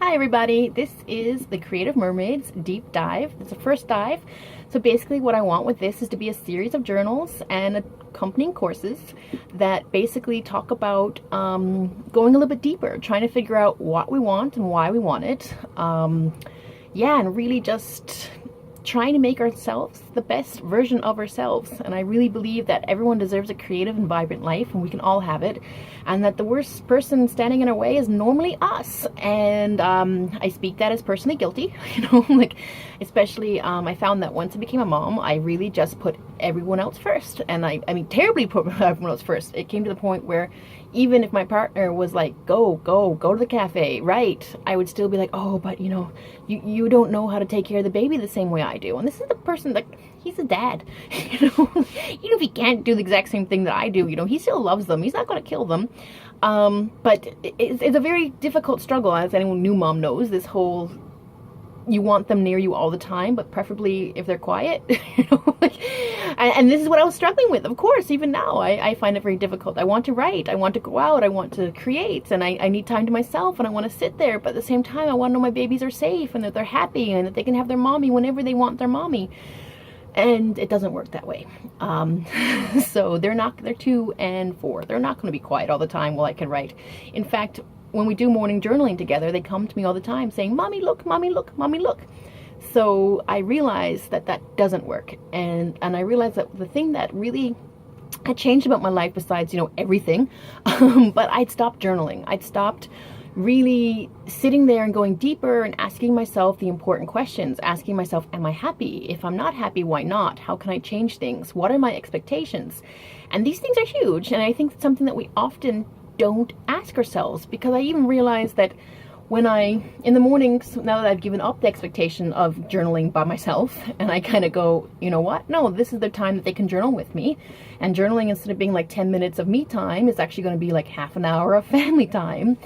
Hi everybody, this is the Creative Mermaids deep dive. It's a first dive. So basically what I want with this is to be a series of journals and accompanying courses that basically talk about going a little bit deeper, trying to figure out what we want and why we want it. Yeah, and really just trying to make ourselves the best version of ourselves. And I really believe that everyone deserves a creative and vibrant life, and we can all have it, and that the worst person standing in our way is normally us. And I speak that as personally guilty, like especially I found that once I became a mom, I really just put everyone else first, and I mean terribly put everyone else first. It came to the point where even if my partner was like, go to the cafe, right, I would still be like, oh, but you don't know how to take care of the baby the same way I do. And this is the person that, he's a dad, even if he can't do the exact same thing that I do, he still loves them. He's not going to kill them. But it's a very difficult struggle, as any new mom knows, this whole, you want them near you all the time, but preferably if they're quiet, and this is what I was struggling with. Of course, even now, I find it very difficult. I want to write, I want to go out, I want to create, and I need time to myself, and I want to sit there, but at the same time, I want to know my babies are safe, and that they're happy, and that they can have their mommy whenever they want their mommy. And it doesn't work that way. So they're 2 and 4. They're not going to be quiet all the time while I can write. In fact, when we do morning journaling together, they come to me all the time saying, Mommy, look, Mommy, look, Mommy, look. So I realized that that doesn't work. And I realized that the thing that really had changed about my life, besides, everything, but I'd stopped journaling. I'd stopped really sitting there and going deeper and asking myself the important questions, asking myself, am I happy? If I'm not happy, why not? How can I change things? What are my expectations? And these things are huge, and I think it's something that we often don't ask ourselves, because I even realized that when in the mornings, now that I've given up the expectation of journaling by myself, and I kind of go, you know what? No, this is the time that they can journal with me. And journaling, instead of being like 10 minutes of me time, is actually going to be like half an hour of family time.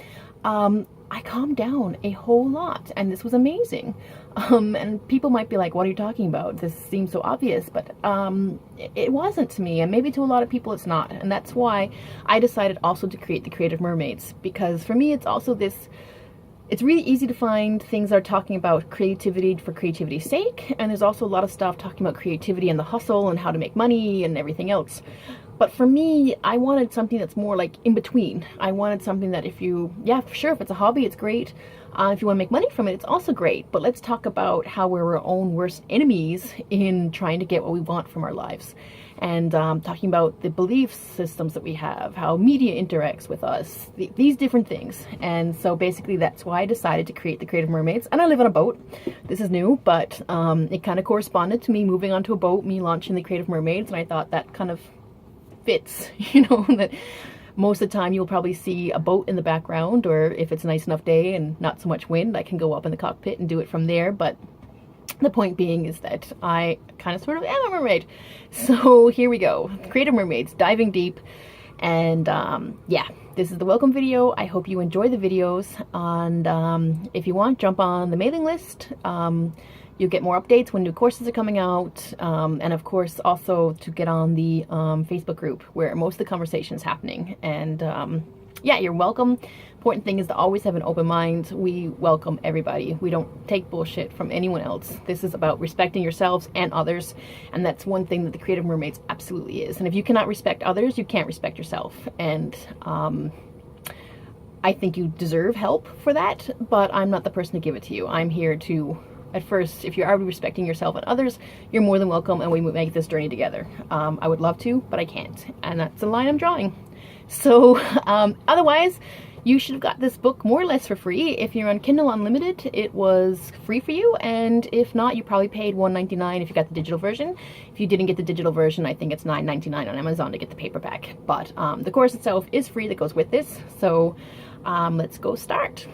I calmed down a whole lot, and this was amazing. And people might be like, what are you talking about? This seems so obvious, but it wasn't to me, and maybe to a lot of people it's not. And that's why I decided also to create the Creative Mermaids, because for me it's also this, it's really easy to find things that are talking about creativity for creativity's sake, and there's also a lot of stuff talking about creativity and the hustle and how to make money and everything else. But for me, I wanted something that's more like in between. I wanted something that if it's a hobby, it's great. If you want to make money from it, it's also great. But let's talk about how we're our own worst enemies in trying to get what we want from our lives. And talking about the belief systems that we have, how media interacts with us, these different things. And so basically that's why I decided to create the Creative Mermaids. And I live on a boat. This is new, but it kind of corresponded to me moving onto a boat, me launching the Creative Mermaids, and I thought that kind of fits, that most of the time you'll probably see a boat in the background, or if it's a nice enough day and not so much wind, I can go up in the cockpit and do it from there. But the point being is that I kind of sort of am a mermaid. So here we go, Creative Mermaids, diving deep. And yeah, this is the welcome video. I hope you enjoy the videos, and if you want, jump on the mailing list. You'll get more updates when new courses are coming out, and of course also to get on the Facebook group where most of the conversation is happening. And yeah, you're welcome. Important thing is to always have an open mind. We welcome everybody. We don't take bullshit from anyone else. This is about respecting yourselves and others, and that's one thing that the Creative Mermaids absolutely is. And if you cannot respect others, you can't respect yourself. And I think you deserve help for that, but I'm not the person to give it to you. I'm here to, at first, if you're already respecting yourself and others, you're more than welcome, and we make this journey together. I would love to, but I can't, and that's the line I'm drawing. So otherwise, you should have got this book more or less for free. If you're on Kindle Unlimited, it was free for you, and if not, you probably paid $1.99 if you got the digital version. If you didn't get the digital version, I think it's $9.99 on Amazon to get the paperback. But the course itself is free that goes with this, so let's go start.